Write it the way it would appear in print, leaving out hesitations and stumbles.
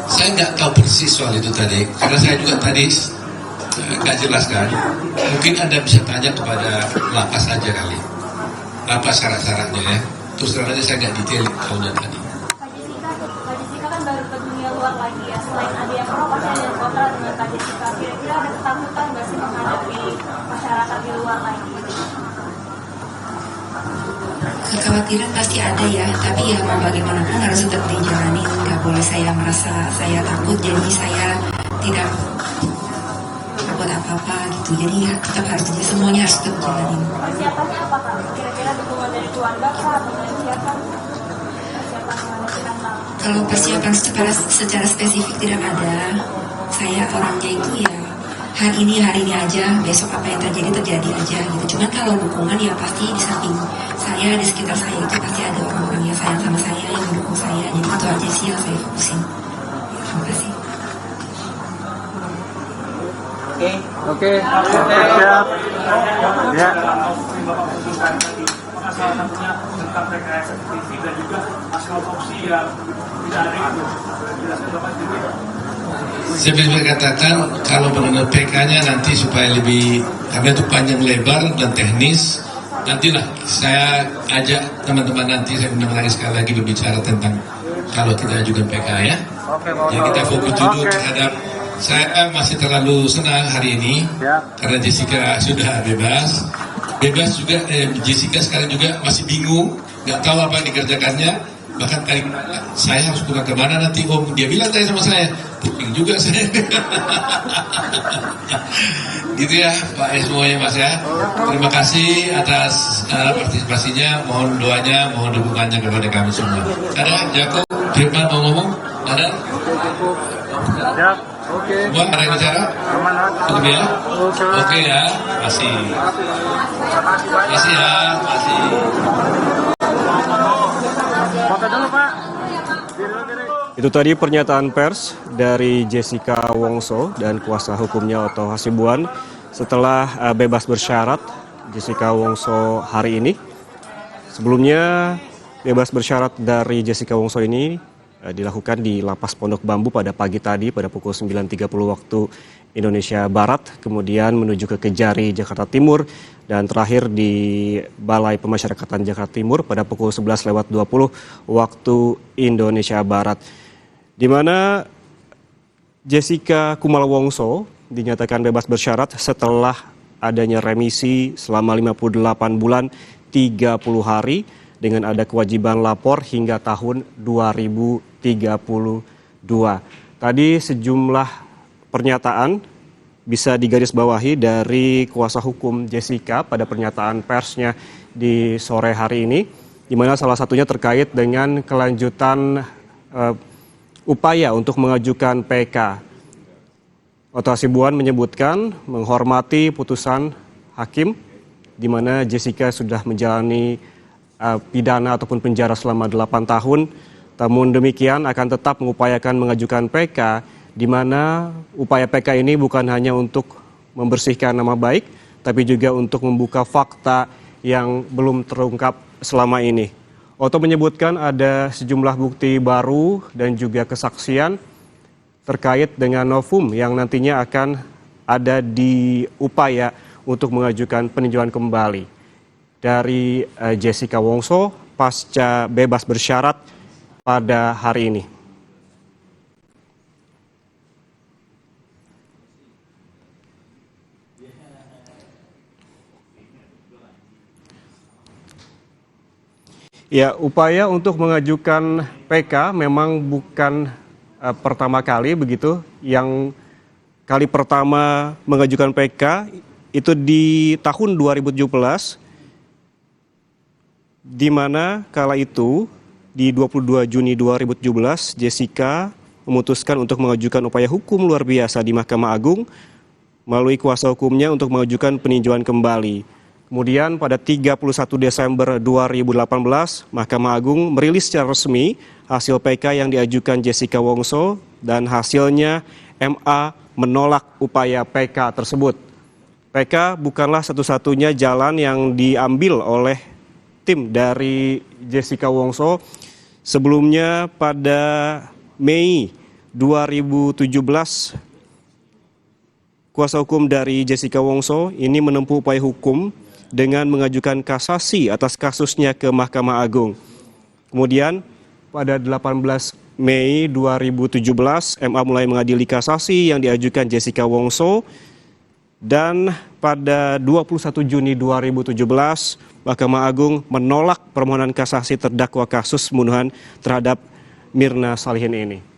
Saya nggak tahu persis soal itu tadi, karena saya juga tadi nggak jelaskan. Mungkin Anda bisa tanya kepada lapas saja kali, apa syarat-syaratnya ya. Terus terang aja saya nggak detail tahunya tadi. Pak Jessica kan baru ke dunia luar lagi ya. Selain ada yang pro, pasti ada yang kontra dengan Pak Jessica. Kira-kira ada ketakutan nggak sih menghadapi masyarakat di luar lagi? Kekhawatiran pasti ada ya, tapi ya mau bagaimanapun harus tetap dijalani. Nggak boleh saya merasa saya takut, jadi saya tidak buat apa-apa gitu. Jadi ya tetap harus, jadi semuanya harus tetap dijalani. Persiapannya apa Kak? Kira-kira dukungan dari keluarga Kak atau dari siapa? Persiapan menghadapi tantangan. Kalau persiapan secara spesifik tidak ada. Saya orangnya itu ya hari ini aja, besok apa yang terjadi aja gitu. Cuman kalau dukungan ya pasti di samping saya, di sekitar saya itu pasti ada orang-orang yang sayang sama saya, yang mendukung saya. Jadi itu aja sih yang saya fokusin. Terima kasih. Oke, siap. Ya. Salah satunya tentang rekayasa TV dan juga hasil otopsi yang tidak ada itu. Jelaskan Bapak sedikit. Saya bisa katakan kalau mengenai PK-nya nanti supaya lebih, karena itu panjang lebar dan teknis, nantilah saya ajak teman-teman nanti, saya undang lagi sekali lagi berbicara tentang kalau kita ajukan PK ya. Jadi kita fokus dulu terhadap, saya masih terlalu senang hari ini karena Jessica sudah bebas juga. Jessica sekarang juga masih bingung, nggak tahu apa yang dikerjakannya. Bahkan tadi saya harus pulang kemana nanti Om, dia bilang tadi sama saya, pusing juga saya. Gitu ya Pak semuanya Mas ya. Terima kasih atas partisipasinya, mohon doanya, mohon dukungannya kepada kami semua. Ada Jakob, Firman mau ngomong? Ada? Ya, oke. Semua ada yang bicara? Cukup ya? Oke ya, masih. Masih ya, masih. Foto dulu Pak. Itu tadi pernyataan pers dari Jessica Wongso dan kuasa hukumnya Otto Hasibuan setelah bebas bersyarat Jessica Wongso hari ini. Sebelumnya bebas bersyarat dari Jessica Wongso ini dilakukan di Lapas Pondok Bambu pada pagi tadi pada pukul 9.30 waktu Indonesia Barat, kemudian menuju ke Kejari, Jakarta Timur, dan terakhir di Balai Pemasyarakatan Jakarta Timur pada pukul 11.20 waktu Indonesia Barat. Di mana Jessica Kumala Wongso dinyatakan bebas bersyarat setelah adanya remisi selama 58 bulan 30 hari dengan ada kewajiban lapor hingga tahun 2032. Tadi sejumlah pernyataan bisa digarisbawahi dari kuasa hukum Jessica pada pernyataan persnya di sore hari ini, di mana salah satunya terkait dengan kelanjutan upaya untuk mengajukan PK. Otto Hasibuan menyebutkan menghormati putusan hakim di mana Jessica sudah menjalani pidana ataupun penjara selama 8 tahun. Namun demikian akan tetap mengupayakan mengajukan PK, di mana upaya PK ini bukan hanya untuk membersihkan nama baik, tapi juga untuk membuka fakta yang belum terungkap selama ini. Otto menyebutkan ada sejumlah bukti baru dan juga kesaksian terkait dengan novum yang nantinya akan ada di upaya untuk mengajukan peninjauan kembali dari Jessica Wongso pasca bebas bersyarat pada hari ini. Ya, upaya untuk mengajukan PK memang bukan pertama kali begitu. Yang kali pertama mengajukan PK itu di tahun 2017, di mana kala itu di 22 Juni 2017 Jessica memutuskan untuk mengajukan upaya hukum luar biasa di Mahkamah Agung melalui kuasa hukumnya untuk mengajukan peninjauan kembali. Kemudian pada 31 Desember 2018, Mahkamah Agung merilis secara resmi hasil PK yang diajukan Jessica Wongso dan hasilnya MA menolak upaya PK tersebut. PK bukanlah satu-satunya jalan yang diambil oleh tim dari Jessica Wongso. Sebelumnya pada Mei 2017, kuasa hukum dari Jessica Wongso ini menempuh upaya hukum dengan mengajukan kasasi atas kasusnya ke Mahkamah Agung. Kemudian pada 18 Mei 2017, MA mulai mengadili kasasi yang diajukan Jessica Wongso. Dan pada 21 Juni 2017, Mahkamah Agung menolak permohonan kasasi terdakwa kasus pembunuhan terhadap Mirna Salihin ini.